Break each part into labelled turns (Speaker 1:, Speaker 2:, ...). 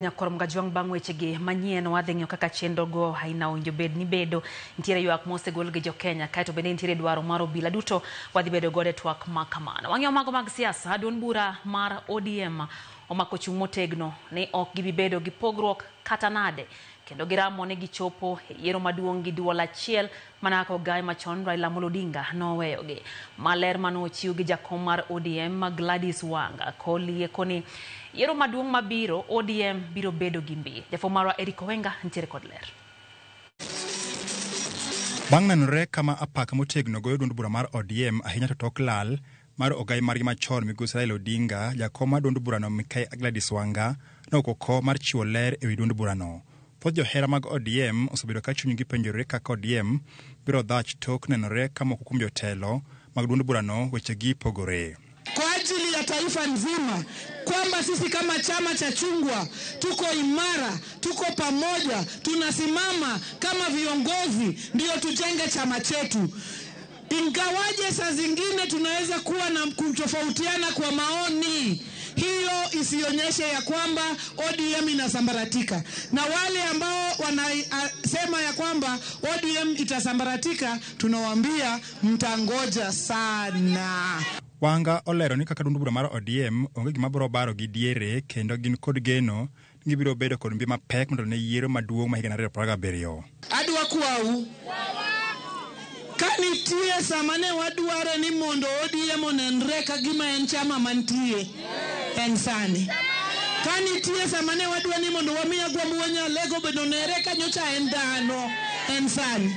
Speaker 1: Nyakorom gajuang bangwechegi manyien wadhing'yo kaka chenro go haina owinjo bed ni bedo ntiere ywak mosegol gi jo Kenya kaito bende ntiere dwaro mar obila duto wadhi bedo gode twak makamano. Wang'yo mago mag siasa duond bura mar ODM omako chung' motegno ni ok gibi bedo gi pogruok kata nade kendo giramo ni gichopo yiero maduong' gi duol achiel manako ogai machon Raila Amolo Odinga noweyogi. Maler manochiw gi jakom mar ODM Gladys Wanga kolie koni yiero maduong' mabiro ODM biro bedo gi mbi. Jafo marwa Eric Owenga ntiere kod ler.
Speaker 2: Bang' nenore kama apaka motegno goyo duond bura mar ODM ahinya to tok lal mar ogai margi machon migosi Raila Odinga, jakom mar duond burano Gladys Wanga nokoko mar chiwo ler ewi duond burano. Thoth johera mag ODM osebedo ka chunygi penjore kaka ODM biro dhach tok nenore kama moko kuom jotelo mag duond burano wechegi pogore.
Speaker 3: Kwa ajili ya taifa nzima kwamba sisi kama chama cha chungwa tuko imara, tuko pamoja, tunasimama kama viongozi ndio tujenge chama chetu. Ingawaje saa zingine tunaweza kuwa na kutofautiana kwa maoni, hiyo isionyeshe ya kwamba ODM inasambaratika. Na wale ambao wanasema ya kwamba ODM itasambaratika, tunawaambia mtangoja sana.
Speaker 2: Wanga olero ni kaka duond bura mar ODM onge gima biro baro gi diere kendo gin kod geno ni biro bedo kod mbi mapek mondo ne yiero maduong' ma higa 2027.
Speaker 3: Adwa kwau kanitie samane wadware ni mondo ODM onenre ka gima en chama mantie en sani. Kanitie samane wadware ni mondo wamiya gwambo wanyalego bedo nere ka nyocha en dhano en sani.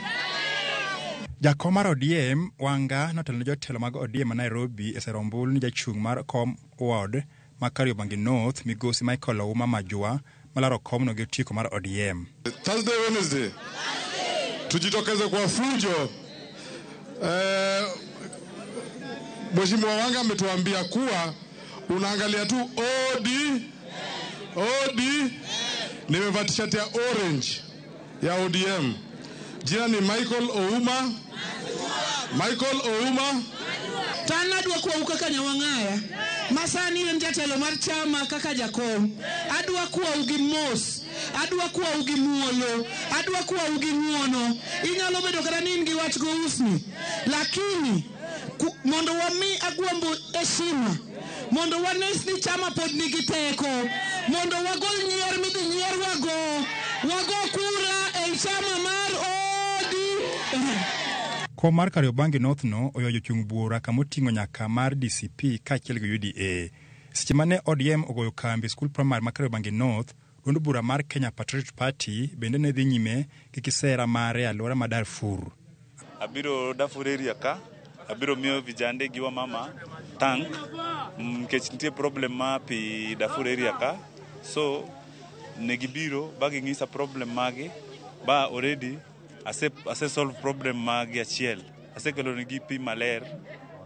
Speaker 2: Jakom mar ODM Wanga notelo ne jotelo mag ODM ma Nairobi e serombul ni jachung' mar kom ward ma Kariobangi North migosi Michael Ouma Majua malaro komno gi tiko mar ODM.
Speaker 4: Thursday, Wednesday tujitokeze kwa fujo. Mheshimiwa Wanga ametuambia kuwa unaangalia tu OD nimevaa t-shirt ya orange ya ODM. Jina ni Michael Ouma.
Speaker 3: Tanadwa kwa ukaka nyawangaya. Masani ile njatelo mar chama kaka jakom. Adwa kuwa ugimos. Adwa kuwa ugimuolo. Adwa kuwa ugimuono. Inyalo bedo kata ni ngi wach go usni. Lakini mondo wami agwambo heshima. Mondo wanes ni chama pod nigi teko. Mondo wagol nyier migi nyier wago kura e chama mar
Speaker 2: Kom mar Kariobangi North no oyo jochung' bura kamoting'o nyaka mar DCP kaachiel gi UDA. Seche mane ODM ogoyo kambi skul primary mar Kariobangi North, duond bura mar Kenya Patriotic Party bende ne dhi nyime gi kisera mare alwora ma Darfur.
Speaker 5: Abiro Darfur area ka, abiro miyo vijande gi wamama tank nikech nitie problem ma pi Darfur area ka. So negibiro bagi ng'isa problem magi ba already ase solve problem magi achiel. Ase kelo nigi pi maler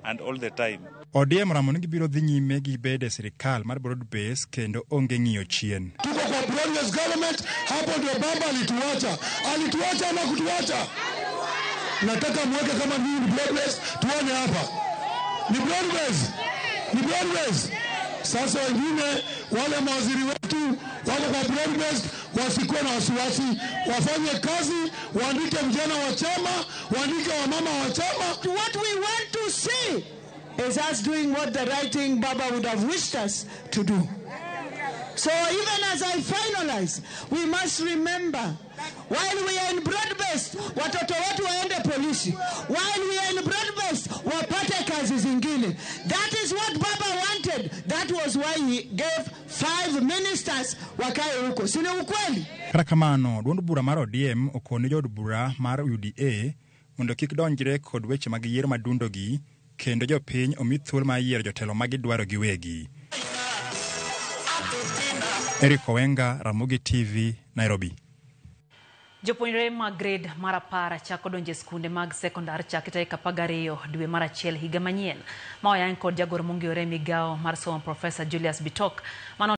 Speaker 5: and all the time.
Speaker 2: ODM ramo ni gibiro dhi nyime gi bede sirikal mar broad base kendo onge ng'iyo chien.
Speaker 4: Tuko kwa broad base government, hapo ndio baba alituacha ama kutuacha. Nataka mweke kama ni broad base, tuone hapa. Ni broad base. Sasa wengine wale mawaziri wetu wako kwa broad base, wasikuwe na wasiwasi, wafanye kazi, waandike vijana wa chama, waandike wamama wa chama.
Speaker 3: What we want to see is us doing what the right thing Baba would have wished us to do. So even as I finalize, we must remember, while we are in broad-based, watoto watu waende polisi. While we are in broad-based, wapate kazi zingine. That is what Baba wanted. That was why he gave 5 ministers wakae huko. Sine ukweli?
Speaker 2: Kata kamano, duond bura mar ODM okone jod bura mar UDA mondo kik donjre kod weche mag yiero madundogi kendo jopiny omi thuolo mar yiero jotelo magidwaro giwegi. Eric Owenga, Ramogi TV, Nairobi.
Speaker 1: Jopuonjre mag grade mar 10 chako donjo e skunde mag sekondar chakre tarik 12 dwe mar achiel higa manyien. Ma oyang kod jagoro mong'ere migawo mar somo Professor Julius Bitok.